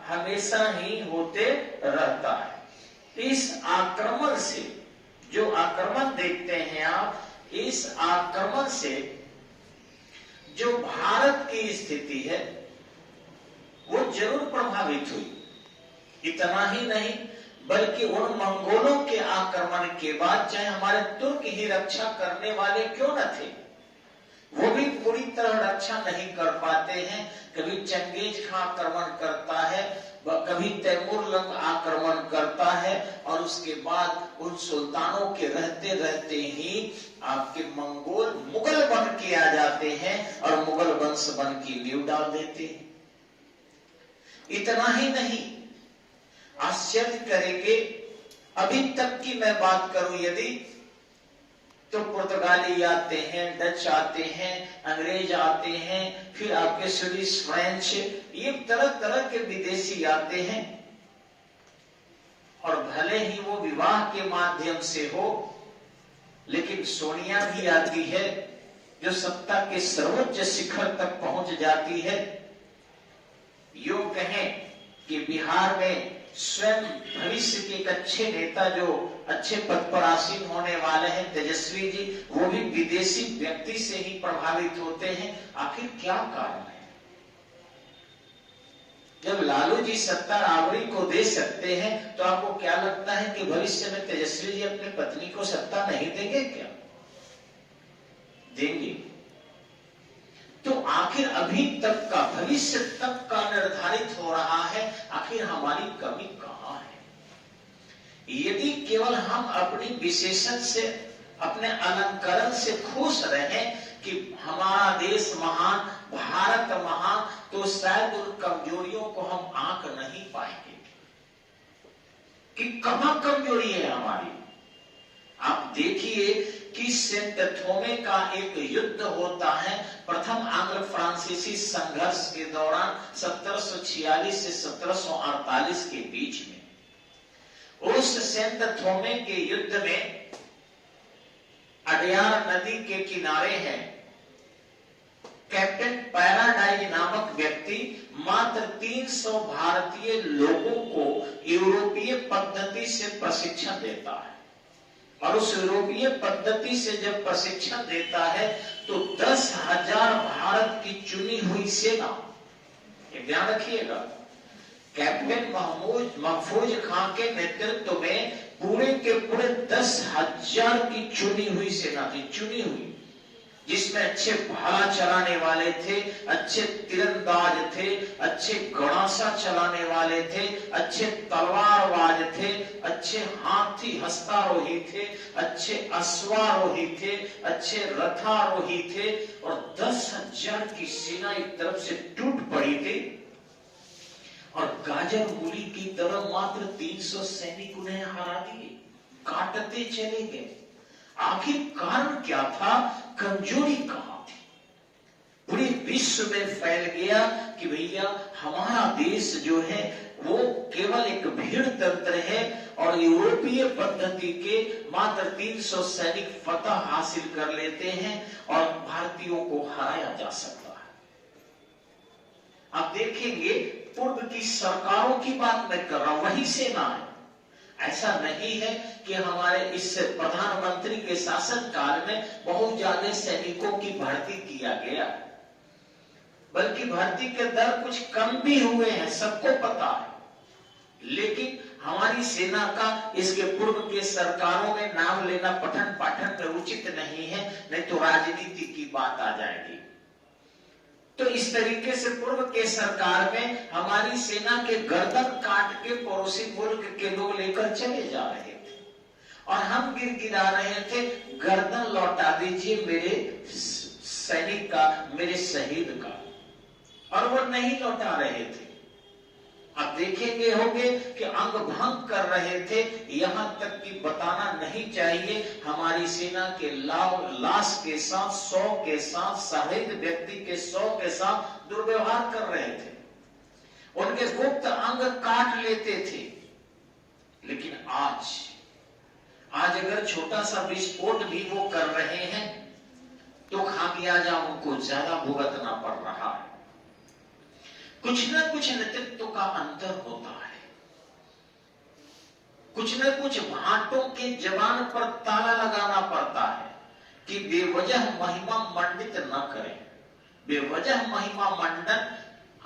हमेशा ही होते रहता है। इस आक्रमण से, जो आक्रमण देखते हैं आप, इस आक्रमण से जो भारत की स्थिति है वो जरूर प्रभावित हुई। इतना ही नहीं बल्कि उन मंगोलों के आक्रमण के बाद चाहे हमारे तुर्क ही रक्षा करने वाले क्यों न थे, वो भी पूरी तरह रक्षा नहीं कर पाते हैं। कभी चंगेज खां आक्रमण करता है, कभी तैमूरलंग आक्रमण करता है, और उसके बाद उन सुल्तानों के रहते रहते ही आपके मंगोल मुगल बन के आ जाते हैं और मुगल वंश बन की नींव डाल देते हैं। इतना ही नहीं, आश्चर्य करेंगे, अभी तक की मैं बात करूं यदि, तो पुर्तगाली आते हैं, डच आते हैं, अंग्रेज आते हैं, फिर आपके स्वीडिश, फ्रेंच, ये तरह तरह के विदेशी आते हैं, और भले ही वो विवाह के माध्यम से हो, लेकिन सोनिया भी आती है जो सत्ता के सर्वोच्च शिखर तक पहुंच जाती है। यूं कहें कि बिहार में स्वयं भविष्य के एक अच्छे नेता जो अच्छे पद पर आसीन होने वाले हैं, तेजस्वी जी, वो भी विदेशी व्यक्ति से ही प्रभावित होते हैं। आखिर क्या कारण है? जब लालू जी सत्ता राबड़ी को दे सकते हैं, तो आपको क्या लगता है कि भविष्य में तेजस्वी जी अपनी पत्नी को सत्ता नहीं देंगे क्या? देंगे। तो आखिर अभी तक का, भविष्य तक का निर्धारित हो रहा है, आखिर हमारी कमी कहां है? यदि केवल हम अपनी विशेषण से, अपने अलंकरण से खुश रहें कि हमारा देश महान, भारत महान, तो शायद उन कमजोरियों को हम आंक नहीं पाएंगे कि कहां कमजोरी है हमारी। आप देखिए कि सेंट थोमे का एक युद्ध होता है प्रथम आंग्ल फ्रांसीसी संघर्ष के दौरान 1746 से 1748 के बीच में। उस सेंट थोमे के युद्ध में अडयार नदी के किनारे है कैप्टन पैराडाइज नामक व्यक्ति मात्र 300 भारतीय लोगों को यूरोपीय पद्धति से प्रशिक्षण देता है, और उस यूरोपीय पद्धति से जब प्रशिक्षण देता है तो 10,000 भारत की चुनी हुई सेना, ध्यान रखिएगा, कैप्टन महफूज खां के नेतृत्व में पूरे के पूरे 10,000 की चुनी हुई सेना थी, चुनी हुई, जिसमें अच्छे भाला चलाने वाले थे, अच्छे तीरंदाज थे, अच्छे गणासा चलाने वाले थे, अच्छे तलवारबाज थे, अच्छे हाथी हस्तारोही थे, अच्छे अश्वारोही थे, अच्छे रथारोही थे, और 10,000 की सेना एक तरफ से टूट पड़ी थी, और गाजर मूली की तरह मात्र 300 सैनिक उन्हें हरा दिए, काटते चले गए। आखिर कारण क्या था? कमजोरी कहां थी? पूरे विश्व में फैल गया कि भैया हमारा देश जो है वो केवल एक भीड़ तंत्र है, और यूरोपीय पद्धति के मात्र 300 सैनिक फतह हासिल कर लेते हैं और भारतीयों को हराया जा सकता है। आप देखेंगे पूर्व की सरकारों की बात मैं कर रहा हूं, वही सेना है। ऐसा नहीं है कि हमारे इस प्रधानमंत्री के शासन काल में बहुत ज्यादा सैनिकों की भर्ती किया गया, बल्कि भर्ती के दर कुछ कम भी हुए हैं, सबको पता है। लेकिन हमारी सेना का इसके पूर्व के सरकारों में नाम लेना पठन पाठन में उचित नहीं है, नहीं तो राजनीति की बात आ जाएगी। तो इस तरीके से पूर्व के सरकार में हमारी सेना के गर्दन काट के पड़ोसी मुल्क के लोग लेकर चले जा रहे थे, और हम गिड़गिड़ा रहे थे, गर्दन लौटा दीजिए मेरे सैनिक का, मेरे शहीद का, और वो नहीं लौटा रहे थे। आप देखेंगे होंगे कि अंग भंग कर रहे थे, यहां तक कि बताना नहीं चाहिए, हमारी सेना के लाश के साथ, 100 के साथ, शहीद व्यक्ति के 100 के साथ दुर्व्यवहार कर रहे थे, उनके गुप्त अंग काट लेते थे। लेकिन आज अगर छोटा सा विस्फोट भी वो कर रहे हैं तो खामियाजा उनको ज्यादा भुगतना पड़ रहा है। कुछ न कुछ नेतृत्व का अंतर होता है, कुछ न कुछ भाटों के जवान पर ताला लगाना पड़ता है कि बेवजह महिमा मंडित न करें। बेवजह महिमा मंडन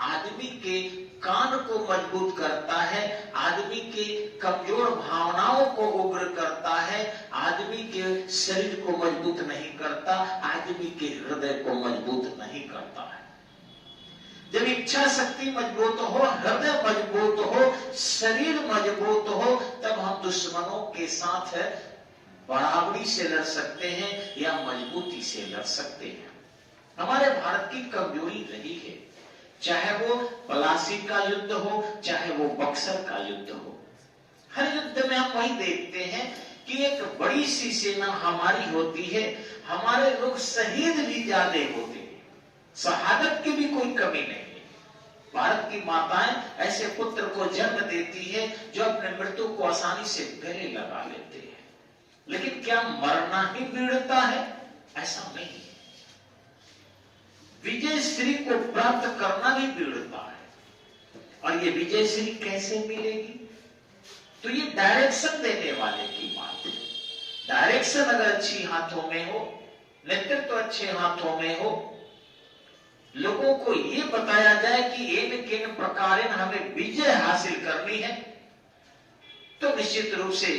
आदमी के कान को मजबूत करता है, आदमी के कमजोर भावनाओं को उग्र करता है, आदमी के शरीर को मजबूत नहीं करता, आदमी के हृदय को मजबूत नहीं करता है। जब इच्छा शक्ति मजबूत हो, हृदय मजबूत हो, शरीर मजबूत हो, तब हम दुश्मनों के साथ बराबरी से लड़ सकते हैं या मजबूती से लड़ सकते हैं। हमारे भारत की कमजोरी रही है, चाहे वो पलासी का युद्ध हो, चाहे वो बक्सर का युद्ध हो। हर युद्ध में हम वही देखते हैं कि एक बड़ी सी सेना हमारी होती है, हमारे लोग शहीद भी ज्यादा होते हैं, शहादत की भी कोई कमी नहीं है। भारत की माताएं ऐसे पुत्र को जन्म देती है जो अपने मृत्यु को आसानी से गले लगा लेते हैं, लेकिन क्या मरना ही पीड़ता है? ऐसा नहीं है। विजय श्री को प्राप्त करना भी पीड़ता है। और ये विजय श्री कैसे मिलेगी? तो ये डायरेक्शन देने वाले की बात है। डायरेक्शन अगर अच्छी हाथों में हो, नेतृत्व अच्छे हाथों में हो, लोगों को ये बताया जाए कि इन किन प्रकार हमें विजय हासिल करनी है, तो निश्चित रूप से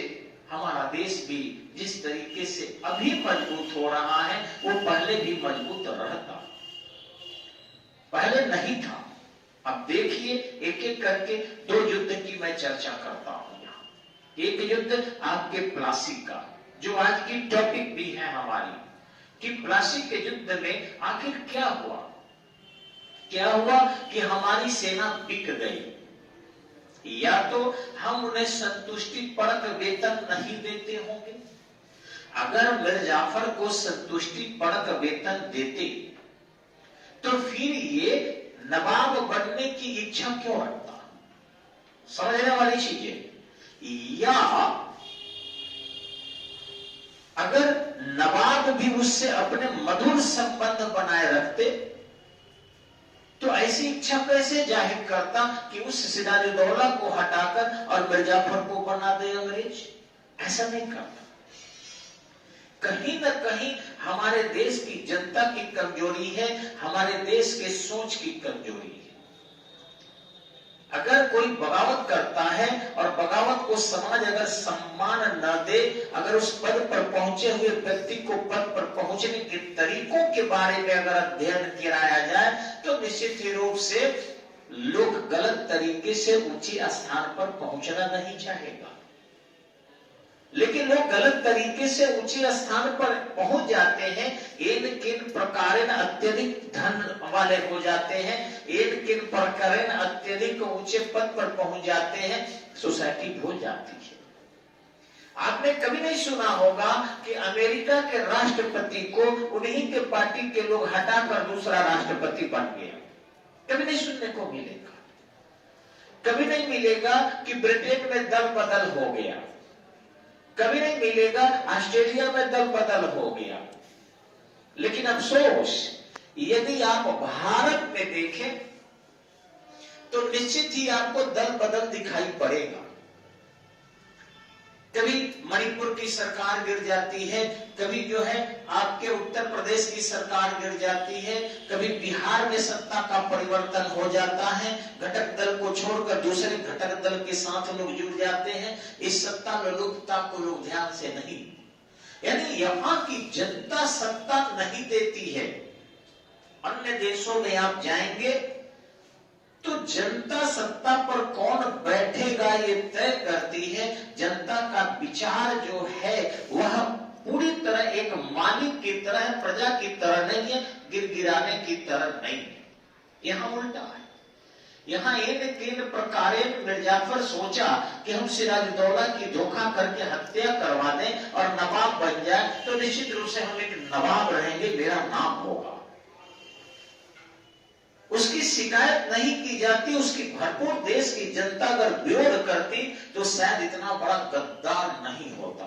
हमारा देश भी जिस तरीके से अभी मजबूत हो रहा है वो पहले भी मजबूत रहता, पहले नहीं था। अब देखिए एक एक करके दो युद्ध की मैं चर्चा करता हूं यहां। एक युद्ध आपके प्लासी का, जो आज की टॉपिक भी है हमारी, कि प्लासी के युद्ध में आखिर क्या हुआ। क्या हुआ कि हमारी सेना बिक गई। या तो हम उन्हें संतुष्टि परक वेतन नहीं देते होंगे। अगर मिर्जा जाफर को संतुष्टि परक वेतन देते तो फिर ये नवाब बनने की इच्छा क्यों रखता? समझने वाली चीजें। या अगर नवाब भी उससे अपने मधुर संबंध बनाए रखते तो ऐसी इच्छा कैसे जाहिर करता कि उस सिराजुद्दौला को हटाकर और मिर्जा जाफर को बना दे अंग्रेज? ऐसा नहीं करता। कहीं न कहीं हमारे देश की जनता की कमजोरी है, हमारे देश के सोच की कमजोरी है। अगर कोई बगावत करता है और बगावत को समाज अगर सम्मान न दे, अगर उस पद पर पहुंचे हुए व्यक्ति को पद पर पहुंचने के तरीकों के बारे में अगर अध्ययन कराया जाए तो निश्चित रूप से लोग गलत तरीके से ऊंचे स्थान पर पहुंचना नहीं चाहेगा। लेकिन लोग गलत तरीके से ऊंचे स्थान पर पहुंच जाते हैं, इन किन प्रकार अत्यधिक धन वाले हो जाते हैं, इन किन प्रकार अत्यधिक ऊंचे पद पर पहुंच जाते हैं, सोसाइटी भूल जाती है। आपने कभी नहीं सुना होगा कि अमेरिका के राष्ट्रपति को उन्हीं के पार्टी के लोग हटाकर दूसरा राष्ट्रपति बन गया। कभी नहीं सुनने को मिलेगा। कभी नहीं मिलेगा कि ब्रिटेन में दल बदल हो गया। कभी नहीं मिलेगा ऑस्ट्रेलिया में दल बदल हो गया। लेकिन अफसोस, यदि आप भारत में देखें तो निश्चित ही आपको दल बदल दिखाई पड़ेगा। कभी मणिपुर की सरकार गिर जाती है, कभी जो है आपके उत्तर प्रदेश की सरकार गिर जाती है, कभी बिहार में सत्ता का परिवर्तन हो जाता है, घटक दल को छोड़कर दूसरे घटक दल के साथ लोग जुड़ जाते हैं। इस सत्ता लोलुपता को लोग ध्यान से नहीं, यानी यहाँ की जनता सत्ता नहीं देती है। अन्य देशों में आप जाएंगे तो जनता सत्ता पर कौन बैठेगा ये तय करती है। जनता का विचार जो है वह पूरी तरह एक मालिक की तरह, प्रजा की तरह नहीं है, गिरगिराने की तरह नहीं है। यहाँ उल्टा है। यहाँ इन तीन प्रकार मिर्जा जाफर सोचा कि हम सिराजुद्दौला की धोखा करके हत्या करवा दें और नवाब बन जाए तो निश्चित रूप से हम एक नवाब रहेंगे, मेरा नाम होगा। उसकी शिकायत नहीं की जाती, उसकी भरपूर देश की जनता अगर विरोध करती तो शायद इतना बड़ा गद्दार नहीं होता।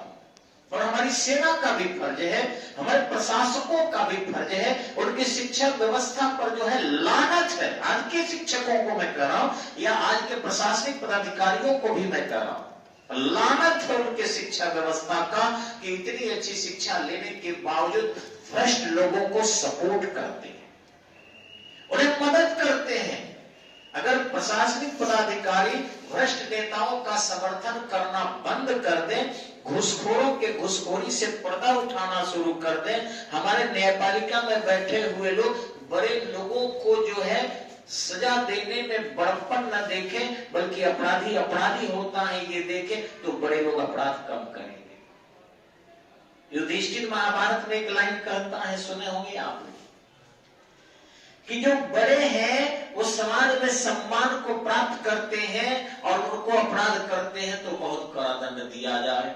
और हमारी सेना का भी फर्ज है, हमारे प्रशासकों का भी फर्ज है, उनकी शिक्षा व्यवस्था पर जो है लानत है। आज के शिक्षकों को मैं कह रहा हूं या आज के प्रशासनिक पदाधिकारियों को भी मैं कह रहा हूं, लानत है उनके शिक्षा व्यवस्था का कि इतनी अच्छी शिक्षा लेने के बावजूद भ्रष्ट लोगों को सपोर्ट करते हैं, उन्हें मदद करते हैं। अगर प्रशासनिक पदाधिकारी भ्रष्ट नेताओं का समर्थन करना बंद कर दें, घूसखोरों के घूसखोरी से पर्दा उठाना शुरू कर दें, हमारे न्यायपालिका में बैठे हुए लोग बड़े लोगों को जो है सजा देने में बड़प्पन न देखें, बल्कि अपराधी अपराधी होता है ये देखें, तो बड़े लोग अपराध कम करेंगे। युधिष्ठिर महाभारत में एक लाइन कहता है, सुने होंगे आपने, कि जो बड़े हैं वो समाज में सम्मान को प्राप्त करते हैं और उनको अपराध करते हैं तो बहुत कड़ा दंड दिया जाए।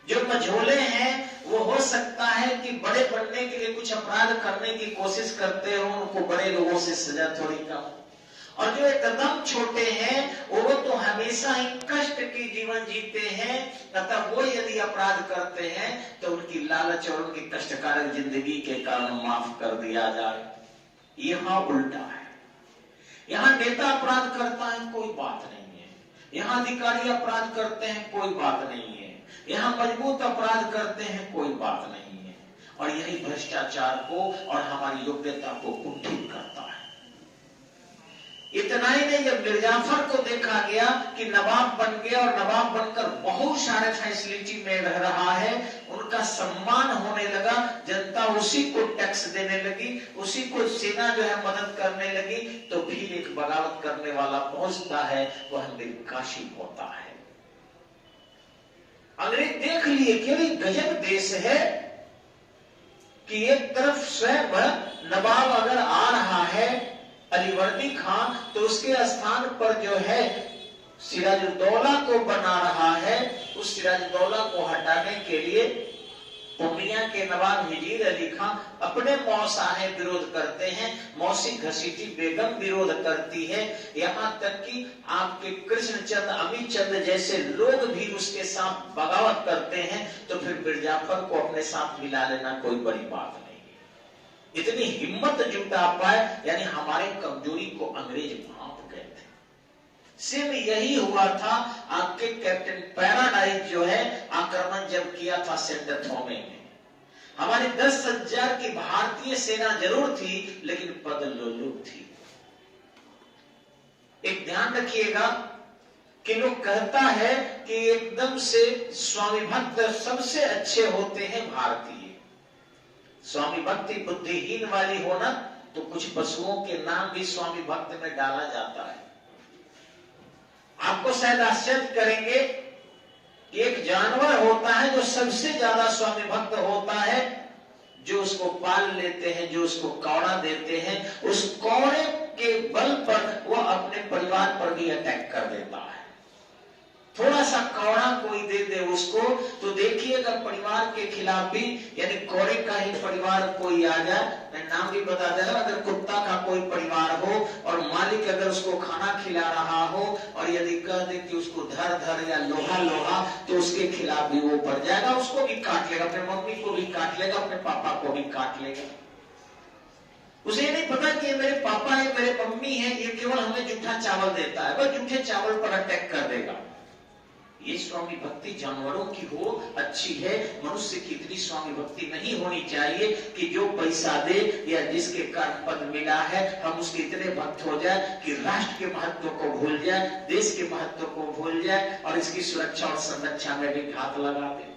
जो मझोले हैं वो हो सकता है कि बड़े बनने के लिए कुछ अपराध करने की कोशिश करते हो, उनको बड़े लोगों से सजा थोड़ी कम। और जो एकदम छोटे हैं वो तो हमेशा ही कष्ट की जीवन जीते हैं, अतः वो यदि अपराध करते हैं तो उनकी लालच और उनकी कष्टकारक जिंदगी के कारण माफ कर दिया जाए। यहां उल्टा है, यहां नेता अपराध करता है कोई बात नहीं है, यहां अधिकारी अपराध करते हैं कोई बात नहीं है, यहां मजबूत अपराध करते हैं कोई बात नहीं है। और यही भ्रष्टाचार को और हमारी योग्यता को कुंठित करता है। इतना ही नहीं, जब मिर्जाफर को देखा गया कि नवाब बन गया और नवाब बनकर बहुत सारे फैसिलिटी में रह रहा है, उनका सम्मान होने लगा, जनता उसी को टैक्स देने लगी, उसी को सेना जो है मदद करने लगी, तो फिर एक बगावत करने वाला पहुंचता है, वह निर्काशी होता है। अंग्रेज देख लिए कि गजब देश है कि एक तरफ स्वयं नवाब अगर आ रहा है अलीवर्दी खान, तो उसके स्थान पर जो है सिराजुद्दौला को बना रहा है। उस सिराजुद्दौला को हटाने के लिए पूर्णिया के नवाब हिजीर अली खान अपने मौसाहे विरोध करते हैं, मौसी घसीटी बेगम विरोध करती है, यहाँ तक कि आपके कृष्णचंद अमीचंद जैसे लोग भी उसके साथ बगावत करते हैं। तो फिर मिर्जाफर को अपने साथ मिला लेना कोई बड़ी बात नहीं। इतनी हिम्मत जुटा पाए, यानी हमारे कमजोरी को अंग्रेज भांप गए थे। सेम यही हुआ था आपके कैप्टन पैराडाइज जो है आक्रमण जब किया था सेंटर थोमे में। हमारी 10,000 की भारतीय सेना जरूर थी, लेकिन पदलोलुप थी। एक ध्यान रखिएगा कि लोग कहता है कि एकदम से स्वामी भक्त सबसे अच्छे होते हैं भारतीय। स्वामी भक्ति बुद्धिहीन वाली होना, तो कुछ पशुओं के नाम भी स्वामी भक्त में डाला जाता है। आपको शायद आश्चर्य करेंगे, एक जानवर होता है जो सबसे ज्यादा स्वामी भक्त होता है, जो उसको पाल लेते हैं, जो उसको कौड़ा देते हैं, उस कौड़े के बल पर वह अपने परिवार पर भी अटैक कर देता है। थोड़ा सा कौड़ा कोई दे दे उसको, तो देखिएगा परिवार के खिलाफ भी, यानी कौड़े का ही परिवार कोई आ जाए, मैं नाम भी बता दे रहा, अगर कुत्ता का कोई परिवार हो और मालिक अगर उसको खाना खिला रहा हो और यदि कह दे कि उसको धर धर या लोहा लोहा, तो उसके खिलाफ भी वो पड़ जाएगा, उसको भी काट लेगा, अपने मम्मी को भी काट लेगा, अपने पापा को भी काट लेगा। उसे ये नहीं पता कि ये मेरे पापा है, मेरे मम्मी है, ये केवल हमें जूठा चावल देता है, बस जूठे चावल पर अटैक कर देगा। ये स्वामी भक्ति जानवरों की हो अच्छी है, मनुष्य की इतनी स्वामी भक्ति नहीं होनी चाहिए कि जो पैसा दे या जिसके कारण पद मिला है, हम उसके इतने भक्त हो जाए कि राष्ट्र के महत्व को भूल जाए, देश के महत्व को भूल जाए और इसकी सुरक्षा और संरक्षा में भी घात लगा दे।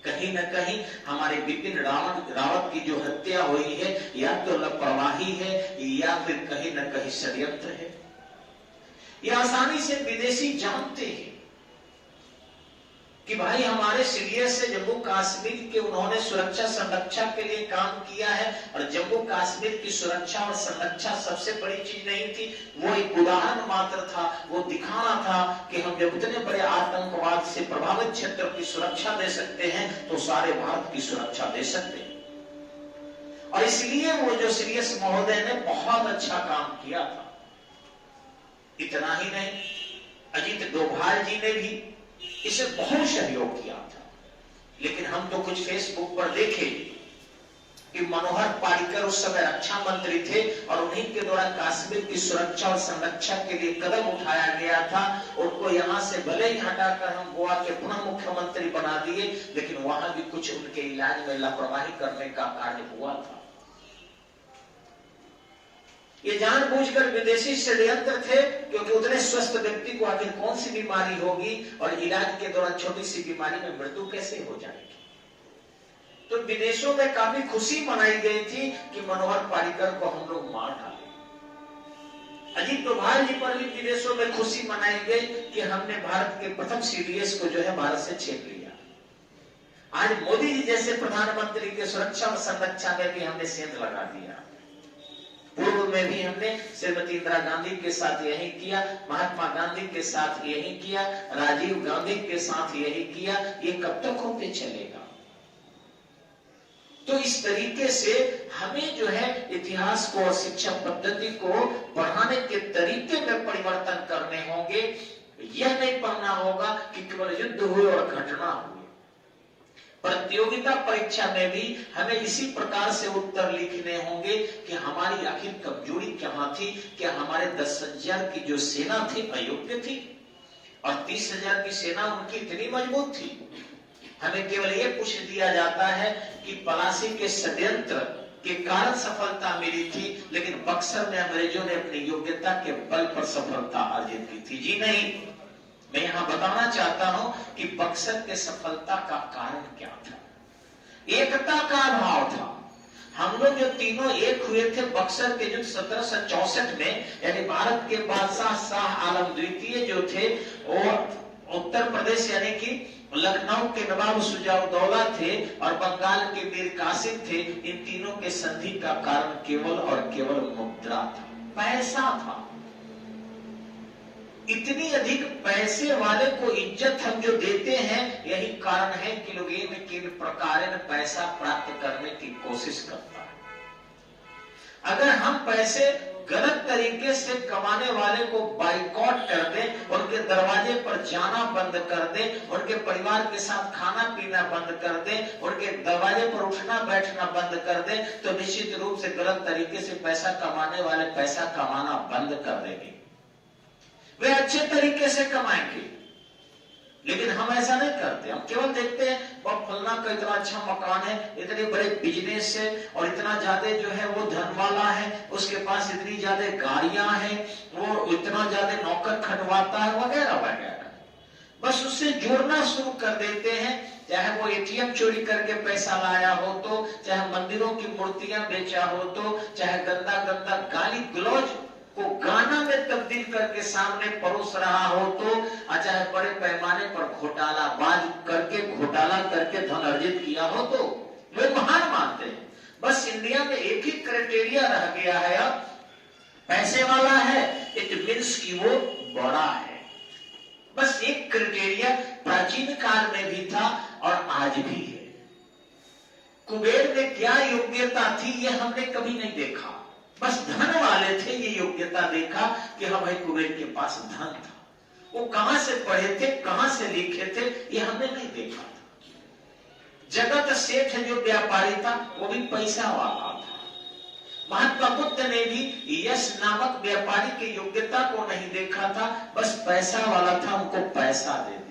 कहीं न कहीं हमारे विपिन रावत की जो हत्या हुई है, या तो लापरवाही है या फिर कहीं न कहीं षड्यंत्र है। ये आसानी से विदेशी जानते हैं कि भाई हमारे सीडीएस से जम्मू कश्मीर के उन्होंने सुरक्षा संरक्षा के लिए काम किया है, और जम्मू कश्मीर की सुरक्षा और संरक्षा सबसे बड़ी चीज नहीं थी, वो एक उदाहरण मात्र था, वो दिखाना था कि हम जब इतने बड़े आतंकवाद से प्रभावित क्षेत्र की सुरक्षा दे सकते हैं, तो सारे भारत की सुरक्षा दे सकते हैं। और इसलिए वो जो सीडीएस महोदय ने बहुत अच्छा काम किया था। इतना ही नहीं, अजीत डोभाल जी ने भी इसे बहुत सहयोग किया था। लेकिन हम तो कुछ फेसबुक पर देखे कि मनोहर पारिकर उस समय रक्षा मंत्री थे और उन्हीं के द्वारा कश्मीर की सुरक्षा और संरक्षा के लिए कदम उठाया गया था। उनको यहां से भले ही हटाकर हम गोवा के पुनः मुख्यमंत्री बना दिए, लेकिन वहां भी कुछ उनके इलाज में लापरवाही करने का कार्य हुआ था। ये जानबूझकर विदेशी षड्यंत्र थे, क्योंकि उतने स्वस्थ व्यक्ति को आखिर कौन सी बीमारी होगी और इलाज के दौरान छोटी सी बीमारी में मृत्यु कैसे हो जाएगी। तो विदेशों में काफी खुशी मनाई गई थी कि मनोहर पारिकर को हम लोग मार डाले। अजीत डोभाल जी पर भी विदेशों में खुशी मनाई गई कि हमने भारत के प्रथम सीडीएस को जो है भारत से छीन लिया। आज मोदी जी जैसे प्रधानमंत्री के सुरक्षा और संरक्षा में भी हमने सेंध लगा दिया। पूर्व में भी हमने श्रीमती इंदिरा गांधी के साथ यही किया, महात्मा गांधी के साथ यही किया, राजीव गांधी के साथ यही किया। ये कब तक होते चलेगा। तो इस तरीके से हमें जो है इतिहास को और शिक्षा पद्धति को पढ़ाने के तरीके में परिवर्तन करने होंगे। यह नहीं पढ़ना होगा कि केवल युद्ध हुए और घटना हुई। प्रतियोगिता परीक्षा में भी हमें इसी प्रकार से उत्तर लिखने होंगे कि हमारी आखिर कमजोरी कहां थी। क्या हमारे 10,000 की जो सेना थी अयोग्य थी और 30,000 की सेना उनकी इतनी मजबूत थी। हमें केवल यह पूछ दिया जाता है कि पलासी के षड्यंत्र के कारण सफलता मिली थी, लेकिन बक्सर में अंग्रेजों ने अपनी योग्यता के बल पर सफलता अर्जित की थी। जी नहीं, मैं यहां बताना चाहता हूं कि बक्सर के सफलता का कारण क्या था। एकता का अभाव था। हम लोग जो तीनों एक हुए थे बक्सर के युद्ध 1764 में, यानी भारत के बादशाह शाह आलम द्वितीय जो थे वो उत्तर प्रदेश यानी कि लखनऊ के नवाब सुजाउद्दौला थे और बंगाल के मीर कासिम थे। इन तीनों के संधि का कारण केवल और केवल मुद्रा था, पैसा था। इतनी अधिक पैसे वाले को इज्जत हम जो देते हैं, यही कारण है कि लोग इन किन प्रकार पैसा प्राप्त करने की कोशिश करता है। अगर हम पैसे गलत तरीके से कमाने वाले को बाइकॉट कर दें, उनके दरवाजे पर जाना बंद कर दें, उनके परिवार के साथ खाना पीना बंद कर दें, उनके दरवाजे पर उठना बैठना बंद कर दें, तो निश्चित रूप से गलत तरीके से पैसा कमाने वाले पैसा कमाना बंद कर देंगे। वे अच्छे तरीके से कमाएंगे, लेकिन हम ऐसा नहीं करते। हम केवल देखते हैं वह फलना का इतना अच्छा मकान है, इतने बड़े बिजनेस है और इतना ज्यादा जो है वो धन वाला है, उसके पास इतनी ज्यादा गाड़ियां हैं, वो इतना ज्यादा नौकर खटवाता है वगैरह वगैरह। बस उससे जोड़ना शुरू कर देते हैं। चाहे वो एटीएम चोरी करके पैसा लाया हो तो, चाहे मंदिरों की मूर्तियां बेचा हो तो, चाहे गंदा गंदा गाली गलौज को गाना में तब्दील करके सामने परोस रहा हो तो, चाहे बड़े पैमाने पर घोटाला करके धन अर्जित किया हो तो, वे महान मानते हैं। बस इंडिया में एक ही क्राइटेरिया रह गया है, अब पैसे वाला है इट मीन्स कि वो बड़ा है। बस एक क्राइटेरिया प्राचीन काल में भी था और आज भी है। कुबेर में क्या योग्यता थी ये हमने कभी नहीं देखा। बस धन वाले थे ये योग्यता देखा कि हाँ भाई कुबेर के पास धन था। वो कहां से पढ़े थे, कहां से लिखे थे, ये हमने नहीं देखा था। जगत सेठ जो व्यापारी था वो भी पैसा वाला था। महात्मा बुद्ध ने भी यश नामक व्यापारी की योग्यता को नहीं देखा था, बस पैसा वाला था, उनको पैसा दे दिया।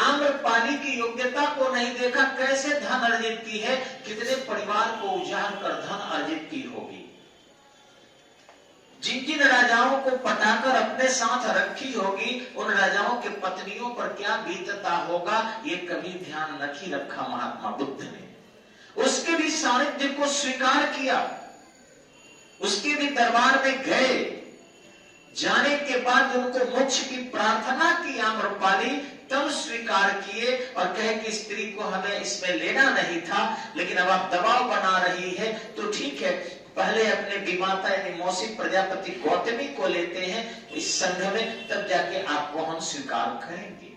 आम्रपाली की योग्यता को नहीं देखा, कैसे धन अर्जित की है, कितने परिवार को उजाड़ कर धन अर्जित की होगी। जिन जिन राजाओं को पटाकर अपने साथ रखी होगी, उन राजाओं के पत्नियों पर क्या बीतता होगा, ये कभी ध्यान नहीं रखा महात्मा बुद्ध ने। उसके भी सानिध्य को स्वीकार किया, उसके भी दरबार में गए। जाने के बाद उनको मोक्ष की प्रार्थना की आम्रपाली, तब स्वीकार किए और कहे कि स्त्री को हमें इसमें लेना नहीं था, लेकिन अब आप दबाव बना रही है तो ठीक है, पहले अपने विमाता यानी मौसी प्रजापति गौतमी को लेते हैं इस संघ में, तब जाके आपको हम स्वीकार करेंगे।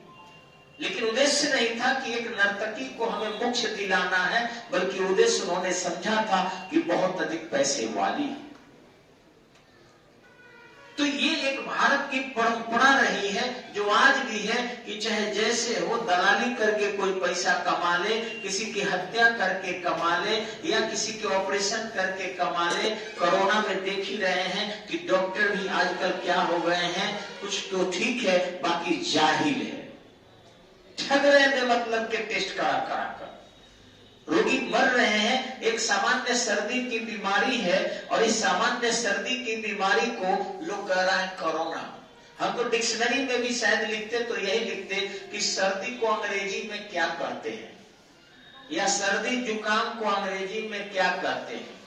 लेकिन उद्देश्य नहीं था कि एक नर्तकी को हमें मोक्ष दिलाना है, बल्कि उद्देश्य उन्होंने समझा था कि बहुत अधिक पैसे वाली। तो तो ये एक भारत की परंपरा रही है जो आज भी है कि चाहे जैसे हो, दलाली करके कोई पैसा कमा ले, किसी की हत्या करके कमा ले या किसी के ऑपरेशन करके कमा ले। कोरोना में देख ही रहे हैं कि डॉक्टर भी आजकल क्या हो गए हैं, कुछ तो ठीक है बाकी जाहिल है, ठग रहे थे मतलब के टेस्ट करा करा कर रोगी मर रहे हैं। एक सामान्य सर्दी की बीमारी है और इस सामान्य सर्दी की बीमारी को लोग कह रहा है कोरोना। हम तो डिक्शनरी में भी शायद लिखते तो यही लिखते कि सर्दी को अंग्रेजी में क्या कहते हैं या सर्दी जुकाम को अंग्रेजी में क्या कहते हैं।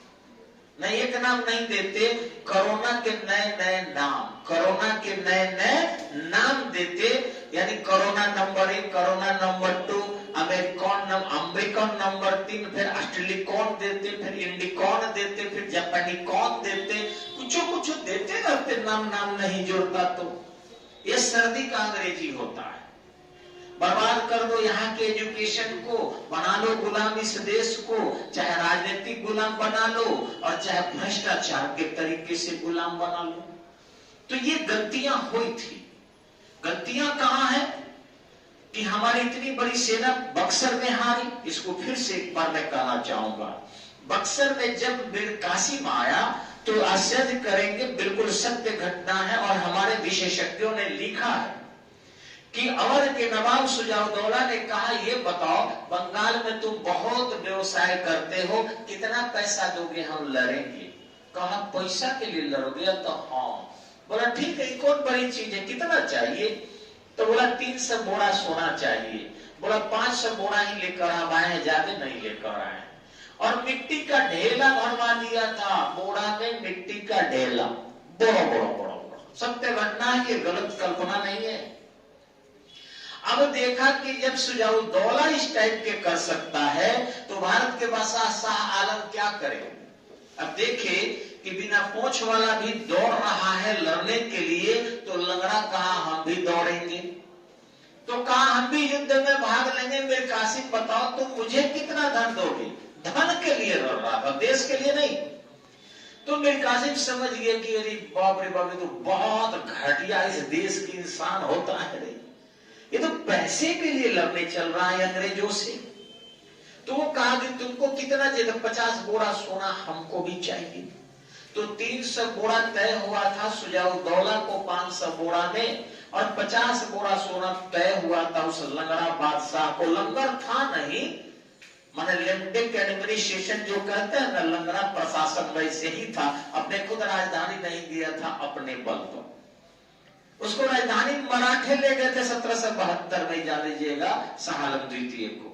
नहीं, एक नाम नहीं देते, कोरोना के नए नए नाम, कोरोना के नए नए नाम देते। यानी corona number 1, corona number 2, American number 3, फिर ऑस्ट्रेलिकॉन देते, फिर इंडिकॉन देते, फिर जापानिकॉन देते, कुछ देते रहते, नाम नहीं जोड़ता। तो ये सर्दी का अंग्रेजी होता है। बर्बाद कर दो यहाँ के एजुकेशन को, बना लो गुलाम इस देश को, चाहे राजनीतिक गुलाम बना लो और चाहे भ्रष्टाचार के तरीके से गुलाम बना लो। तो ये गलतियां हुई थी। गलतियां कहां है कि हमारी इतनी बड़ी सेना बक्सर में हारी। इसको फिर से एक बार मैं कहना चाहूंगा, बक्सर में जब मीर कासिम आया तो आश्चर्य करेंगे, बिल्कुल सत्य घटना है और हमारे विशेषज्ञों ने लिखा है कि अवध के नवाब सुजाउद्दौला ने कहा, ये बताओ बंगाल में तुम बहुत व्यवसाय करते हो, कितना पैसा दोगे, हम लड़ेंगे। कहा पैसा के लिए लड़ोगे? तो हाँ। बोला ठीक है, कौन बड़ी चीज है, कितना चाहिए? तो बोला 300 बोरा सोना चाहिए। बोला 500 बोरा ही लेकर हम आए हैं, ज्यादा नहीं लेकर आए। और मिट्टी का ढेला भरवा दिया था, बोरा में मिट्टी का ढेला, बड़ा सत्य घटना है, ये गलत कल्पना नहीं है। अब देखा कि जब सुजाउद्दौला इस टाइप के कर सकता है तो भारत के बादशाह शाह आलम क्या करे। अब देखे कि बिना पूंछ वाला भी दौड़ रहा है लड़ने के लिए, तो लंगड़ा कहा हम भी दौड़ेंगे। तो कहा हम भी युद्ध में भाग लेंगे। मीर कासिम बताओ तुम मुझे कितना धन दोगे? धन के लिए लड़ रहा था, देश के लिए नहीं। तो मीर कासिम समझ गए कि अरे बाप रे बाप, तो बहुत घटिया इस देश की इंसान होता है रे, ये तो पैसे के लिए लड़ने चल रहा है अंग्रेजों से। तो वो कहा कि तुमको कितना चाहिए? 50 बोरा सोना हमको भी चाहिए। तो 300 बोरा तय हुआ था सुजाउद्दौला को 500 बोरा में, और 50 बोरा सोना तय हुआ था उस लंगड़ा बादशाह को। लंगर था नहीं, माने लेफ्टिनेंट एडमिनिस्ट्रेशन जो कहते हैं ना, लंगड़ा प्रशासन वैसे ही था। अपने खुद राजधानी नहीं दिया था अपने बल पर, उसको राजधानी मराठे ले गए थे 1772 में, जान लीजिएगा, शाह आलम द्वितीय को।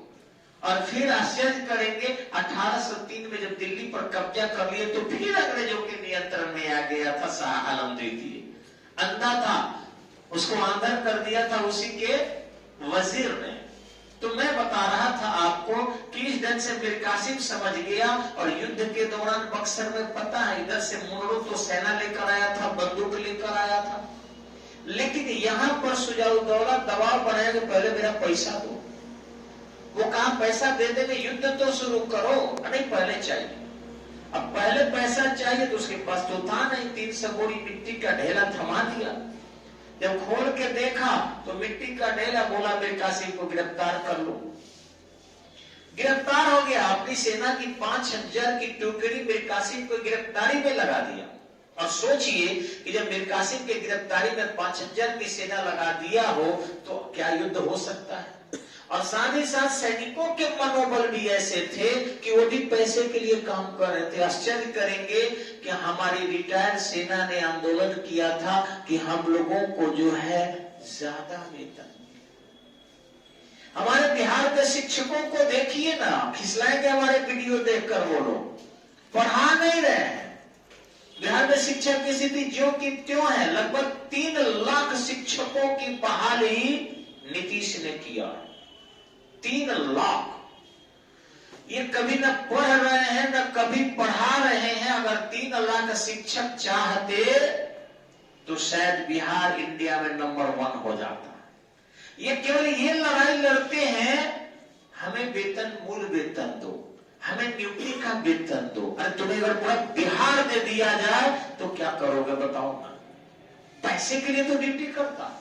और फिर आश्चर्य करेंगे 1803 में जब दिल्ली पर कब्जा कर लिए तो फिर अंग्रेजों के नियंत्रण में आ गया था शाह आलम द्वितीय। अंधा था, उसको आंधर कर दिया था उसी के वजीर ने। तो मैं बता रहा था आपको कि इस ढंग से मीर कासिम समझ गया। और युद्ध के दौरान बक्सर में पता है, इधर से मुनरो तो सेना लेकर आया था, बंदूक लेकर आया था, लेकिन यहां पर सुजाउद्दौला दबाव बनाया कि पहले मेरा पैसा दो। वो कहा पैसा दे देंगे, युद्ध तो शुरू करो। नहीं, पहले चाहिए। अब पहले पैसा चाहिए तो उसके पास तो था नहीं। 300 बोरी मिट्टी का ढेला थमा दिया। जब खोल के देखा तो मिट्टी का ढेला। बोला मीर कासिम को गिरफ्तार कर लो। गिरफ्तार हो गया। अपनी सेना की 5000 की टुकड़ी मीर कासिम को गिरफ्तारी में लगा दिया। और सोचिए कि जब मीर कासिम के गिरफ्तारी में 5000 की सेना लगा दिया हो तो क्या युद्ध हो सकता है? और साथ ही साथ सैनिकों के मनोबल भी ऐसे थे कि वो भी पैसे के लिए काम कर रहे थे। आश्चर्य करेंगे कि हमारी रिटायर्ड सेना ने आंदोलन किया था कि हम लोगों को जो है ज्यादा वेतन। हमारे बिहार के शिक्षकों को देखिए ना, खिसलाएंगे हमारे वीडियो देखकर। वो लोग पढ़ा नहीं रहे हैं। बिहार में शिक्षा की स्थिति ज्यों की त्यों है। लगभग 3 लाख शिक्षकों की बहाली नीतीश ने किया। 3 लाख। ये कभी न पढ़ रहे हैं न कभी पढ़ा रहे हैं। अगर 3 लाख शिक्षक चाहते तो शायद बिहार इंडिया में नंबर 1 हो जाता। ये केवल ये लड़ाई लड़ते हैं, हमें वेतन, मूल वेतन दो, हमें ड्यूटी का वेतन दो। अरे तुम्हें अगर पूरा बिहार दे दिया जाए तो क्या करोगे बताओ ना। पैसे के लिए तो ड्यूटी करता।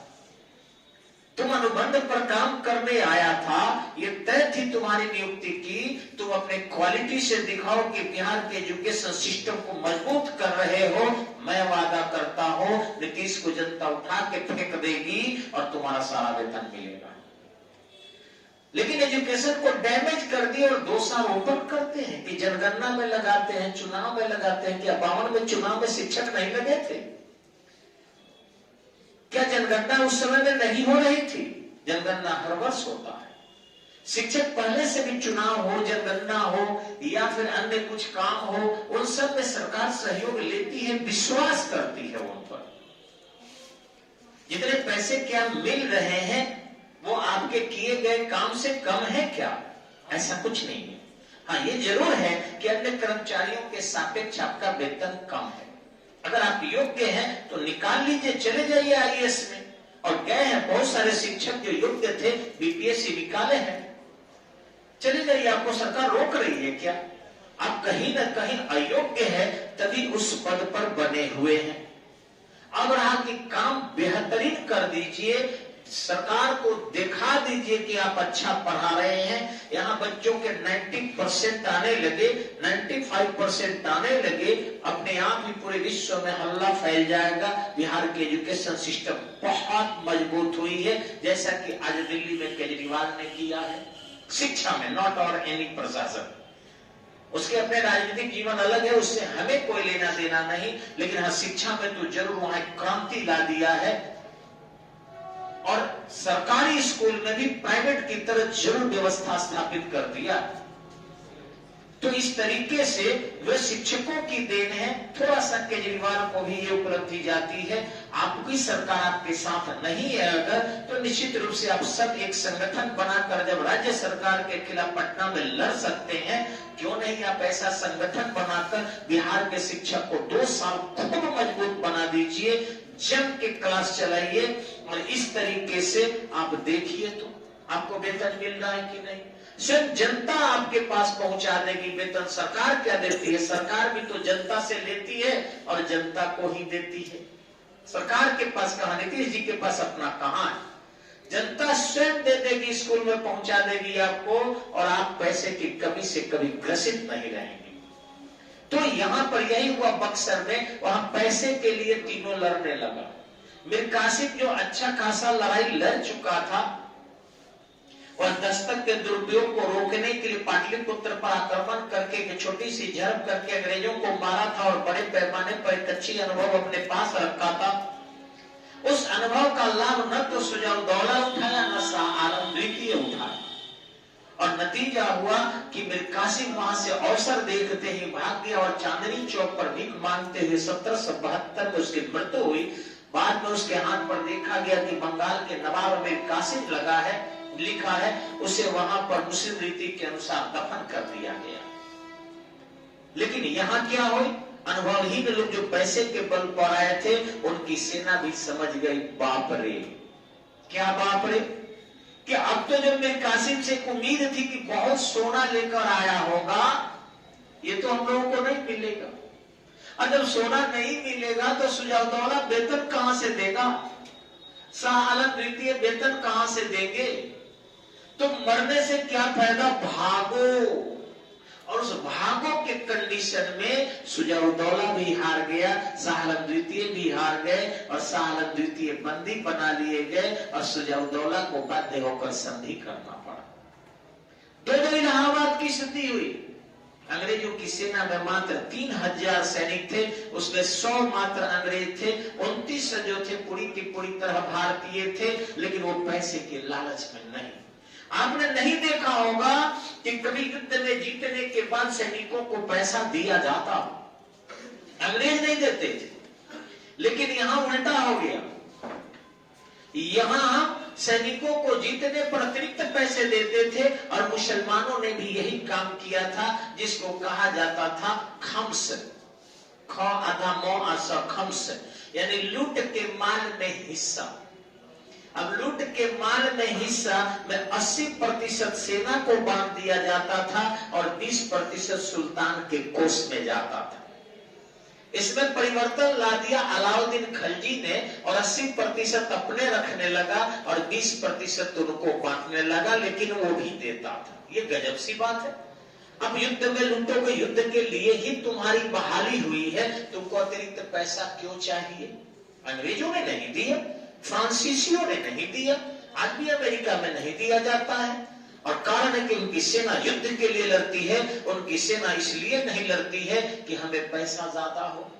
तुम अनुबंध पर काम करने आया था, ये तय थी तुम्हारी नियुक्ति की, तुम अपने क्वालिटी से दिखाओ कि बिहार के एजुकेशन सिस्टम को मजबूत कर रहे हो। मैं वादा करता हूं नीतीश को जनता उठा के फेंक देगी और तुम्हारा सारा वेतन मिलेगा। लेकिन एजुकेशन को डैमेज कर दिया और दोषारोपण करते हैं कि जनगणना में लगाते हैं, चुनाव में लगाते हैं। क्या 52 में चुनाव में शिक्षक नहीं लगे थे? क्या जनगणना उस समय में नहीं हो रही थी? जनगणना हर वर्ष होता है। शिक्षक पहले से भी चुनाव हो, जनगणना हो या फिर अन्य कुछ काम हो, उन सब में सरकार सहयोग लेती है, विश्वास करती है उन पर। जितने पैसे क्या मिल रहे हैं वो आपके किए गए काम से कम है क्या? ऐसा कुछ नहीं है। हाँ, ये जरूर है कि अन्य कर्मचारियों के सापेक्ष आपका वेतन कम है। अगर आप योग्य हैं तो निकाल लीजिए, चले जाइए आईएएस में। और गए हैं बहुत सारे शिक्षक जो योग्य थे, बीपीएससी निकाले हैं, चले जाइए। आपको सरकार रोक रही है क्या? आप कहीं ना कहीं अयोग्य है तभी उस पद पर बने हुए हैं। अब रहा कि काम बेहतरीन कर दीजिए, सरकार को दिखा दीजिए कि आप अच्छा पढ़ा रहे हैं। यहाँ बच्चों के 90% आने लगे, 95% आने लगे, अपने आप ही पूरे विश्व में हल्ला फैल जाएगा। बिहार की एजुकेशन सिस्टम बहुत मजबूत हुई है, जैसा कि आज दिल्ली में केजरीवाल ने किया है। शिक्षा में, नॉट और एनी प्रशासन, उसके अपने राजनीतिक जीवन अलग है, उससे हमें कोई लेना देना नहीं, लेकिन हाँ शिक्षा में तो जरूर वहां क्रांति ला दिया है। और सरकारी स्कूल में भी प्राइवेट की तरह जरूर व्यवस्था स्थापित कर दिया। तो इस तरीके से वे शिक्षकों की देन है। थोड़ा सा केजरीवाल को भी ये उपलब्धि जाती है। आपकी सरकार आपके साथ नहीं है अगर, तो निश्चित रूप से आप सब एक संगठन बनाकर जब राज्य सरकार के खिलाफ पटना में लड़ सकते हैं, क्यों नहीं आप ऐसा संगठन बनाकर बिहार के शिक्षक को 2 साल खूब मजबूत बना दीजिए, जम के क्लास चलाइए और इस तरीके से आप देखिए तो आपको वेतन मिल रहा है कि नहीं। स्वयं जनता आपके पास पहुंचा देगी वेतन। सरकार क्या देती है? सरकार भी तो जनता से लेती है और जनता को ही देती है। सरकार के पास कहां, नीतीश जी के पास अपना कहां है? जनता स्वयं दे देगी, स्कूल में पहुंचा देगी आपको, और आप पैसे की कमी से कभी ग्रसित नहीं रहेंगे। तो यहां पर यही हुआ बक्सर में, वहां पैसे के लिए तीनों लड़ने लगा। मीर कासिम जो अच्छा खासा लड़ाई लड़ चुका था और दस्तक के दुरुपयोग को रोकने के लिए पाटलिपुत्र पर आक्रमण करके एक छोटी सी झड़प करके अंग्रेजों को मारा था और बड़े पैमाने पर एक अच्छी अनुभव अपने पास रखा था। उस अनुभव का लाभ न तो सुजाउद्दौला उठाया, न शाह आलम द्वितीय उठाया, और नतीजा हुआ कि मीर कासिम वहां से अवसर देखते ही भाग गया और चांदनी चौक पर भीख मांगते हुए 1772 में उसकी मृत्यु हुई। बाद में उसके हाथ पर देखा गया कि बंगाल के नवाब मीर कासिम लगा है, लिखा है, उसे वहां पर मुस्लिम रीति के अनुसार दफन कर दिया गया। लेकिन यहाँ क्या हुई? अनुभवहीन लोग जो पैसे के बल पर आए थे, उनकी सेना भी समझ गई, बाप रे। क्या बाप रे? कि अब तो जब मीर कासिम से उम्मीद थी कि बहुत सोना लेकर आया होगा, ये तो हम लोगों को नहीं मिलेगा। और जब सोना नहीं मिलेगा तो सुजाउद्दौला वेतन कहां से देगा? शाह आलम द्वितीय वेतन कहां से देंगे? तो मरने से क्या फायदा, भागो। और उस भागो के कंडीशन में सुजाउद्दौला भी हार गया, शाह आलम द्वितीय भी हार गए, और शाह आलम द्वितीय बंदी बना लिए गए और सुजाउद्दौला को बाध्य होकर संधि करना पड़ा। दो इलाहाबाद की संधि हुई। अंग्रेजों की सेना में मात्र 3000 सैनिक थे, उसमें 100 मात्र अंग्रेज थे, 29 जो थे पूरी की पूरी तरह भारतीय थे, लेकिन वो पैसे के लालच में नहीं। आपने नहीं देखा होगा कि कभी युद्ध में जीतने के बाद सैनिकों को पैसा दिया जाता, अंग्रेज नहीं देते थे, लेकिन यहां उल्टा हो गया। यहां सैनिकों को जीतने पर अतिरिक्त पैसे देते थे, और मुसलमानों ने भी यही काम किया था, जिसको कहा जाता था खम्स, ख आधा मो आसा खम्स, यानी लूट के माल में हिस्सा। अब लूट के माल में हिस्सा में 80% सेना को बांट दिया जाता था और 20% सुल्तान के कोष में जाता था। इसमें परिवर्तन ला दिया अलाउद्दीन खलजी ने और 80% अपने रखने लगा और 20% उनको बांटने लगा, लेकिन वो भी देता था। ये गजब सी बात है। अब युद्ध में लूटोगे, युद्ध के लिए ही तुम्हारी बहाली हुई है, तुमको अतिरिक्त पैसा क्यों चाहिए? अंग्रेजों ने नहीं दिया, फ्रांसीसियों ने नहीं दिया, आज भी अमेरिका में नहीं दिया जाता है। और कारण है कि उनकी सेना युद्ध के लिए लड़ती है, उनकी सेना इसलिए नहीं लड़ती है कि हमें पैसा ज्यादा हो।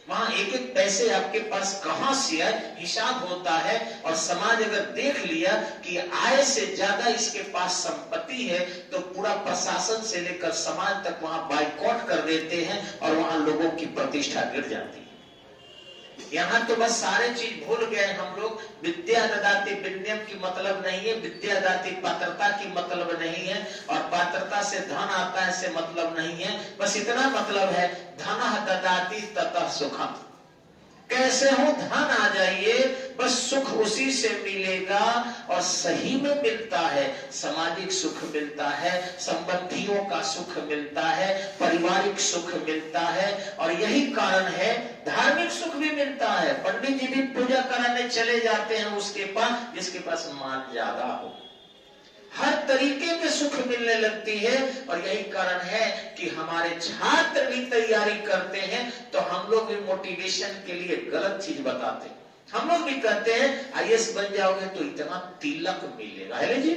वहां एक एक पैसे आपके पास कहां से आए हिसाब होता है, और समाज अगर देख लिया कि आय से ज्यादा इसके पास संपत्ति है तो पूरा प्रशासन से लेकर समाज तक वहां बाइकआउट कर देते हैं और वहां लोगों की प्रतिष्ठा गिर जाती है। यहाँ तो बस सारे चीज भूल गए हम लोग। विद्या ददाति विनयम की मतलब नहीं है, विद्या दाति पात्रता की मतलब नहीं है, और पात्रता से धन आता है से मतलब नहीं है। बस इतना मतलब है, धन ददाति ततः सुखम। कैसे हो? धन आ जाइए, बस सुख उसी से मिलेगा, और सही में मिलता है। सामाजिक सुख मिलता है, संबंधियों का सुख मिलता है, पारिवारिक सुख मिलता है, और यही कारण है धार्मिक सुख भी मिलता है। पंडित जी भी पूजा कराने चले जाते हैं उसके पास जिसके पास मान ज्यादा हो। हर तरीके के सुख मिलने लगती है, और यही कारण है कि हमारे छात्र भी तैयारी करते हैं तो हम लोग भी मोटिवेशन के लिए गलत चीज बताते हैं। हम लोग भी कहते हैं आईएएस बन जाओगे तो इतना तिलक मिलेगा, है जी,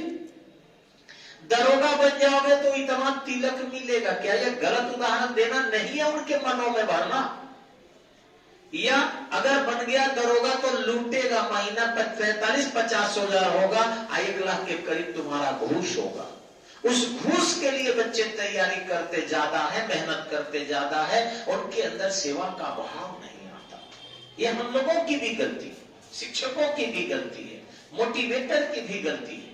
दरोगा बन जाओगे तो इतना तिलक मिलेगा। क्या ये गलत उदाहरण देना नहीं है उनके मनों में भरना? या अगर बन गया दरोगा तो लूटेगा, महीना 45-50 हजार होगा, 1 लाख के करीब तुम्हारा घूस होगा। उस घूस के लिए बच्चे तैयारी करते ज्यादा है, मेहनत करते ज्यादा है, उनके अंदर सेवा का भाव नहीं आता। ये हम लोगों की भी गलती है, शिक्षकों की भी गलती है, मोटिवेटर की भी गलती है।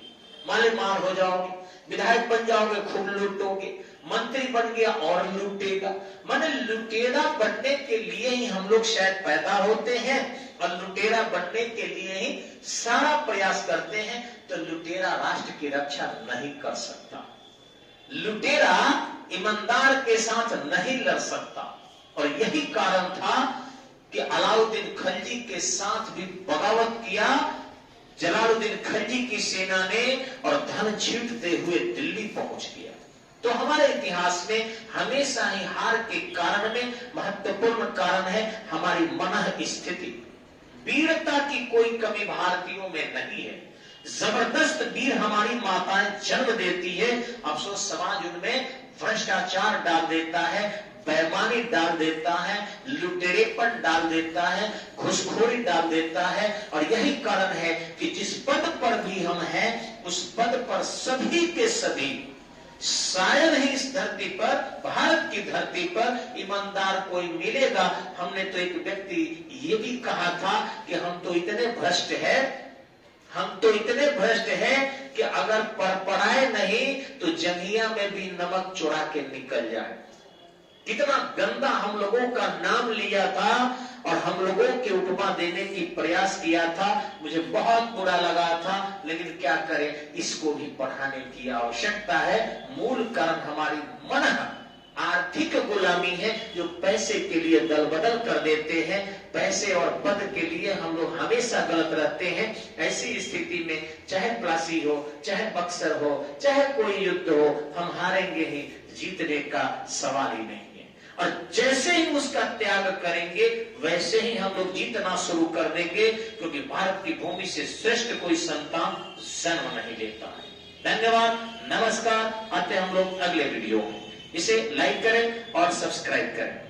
माले माल हो जाओगे, विधायक बन जाओगे खूब लूटोगे, मंत्री बन गया और लूटेगा। माने लुटेरा बनने के लिए ही हम लोग शायद पैदा होते हैं, और लुटेरा बनने के लिए ही सारा प्रयास करते हैं, तो लुटेरा राष्ट्र की रक्षा नहीं कर सकता। लुटेरा ईमानदार के साथ नहीं लड़ सकता, और यही कारण था कि अलाउद्दीन खलजी के साथ भी बगावत किया जलालुद्दीन खलजी की सेना ने, और धन छींटते हुए दिल्ली पहुंच गया। तो हमारे इतिहास में हमेशा ही हार के कारण में महत्वपूर्ण कारण है हमारी मन स्थिति। वीरता की कोई कमी भारतीयों में नहीं है। जबरदस्त वीर हमारी माताएं जन्म देती है, अफसोस समाज उनमें भ्रष्टाचार डाल देता है, बेईमानी डाल देता है, लुटेरेपन डाल देता है, घुसखोरी डाल देता है। और यही कारण है कि जिस पद पर भी हम हैं, उस पद पर सभी के सभी शायद ही इस धरती पर, भारत की धरती पर ईमानदार कोई मिलेगा। हमने तो एक व्यक्ति ये भी कहा था कि हम तो इतने भ्रष्ट हैं कि अगर परपराए नहीं तो जंगिया में भी नमक चुरा के निकल जाए। कितना गंदा हम लोगों का नाम लिया था और हम लोगों के उपमा देने की प्रयास किया था। मुझे बहुत बुरा लगा था, लेकिन क्या करें, इसको भी पढ़ाने की आवश्यकता है। मूल कारण हमारी मन आर्थिक गुलामी है, जो पैसे के लिए दल बदल कर देते हैं। पैसे और पद के लिए हम लोग हमेशा गलत रहते हैं। ऐसी स्थिति में चाहे प्लासी हो, चाहे बक्सर हो, चाहे कोई युद्ध हो, हम हारेंगे ही, जीतने का सवाल ही नहीं है। और जैसे ही उसका त्याग करेंगे वैसे ही हम लोग जीतना शुरू कर देंगे, क्योंकि भारत की भूमि से श्रेष्ठ कोई संतान जन्म नहीं लेता है। धन्यवाद, नमस्कार। आते हम लोग अगले वीडियो में। इसे लाइक करें और सब्सक्राइब करें।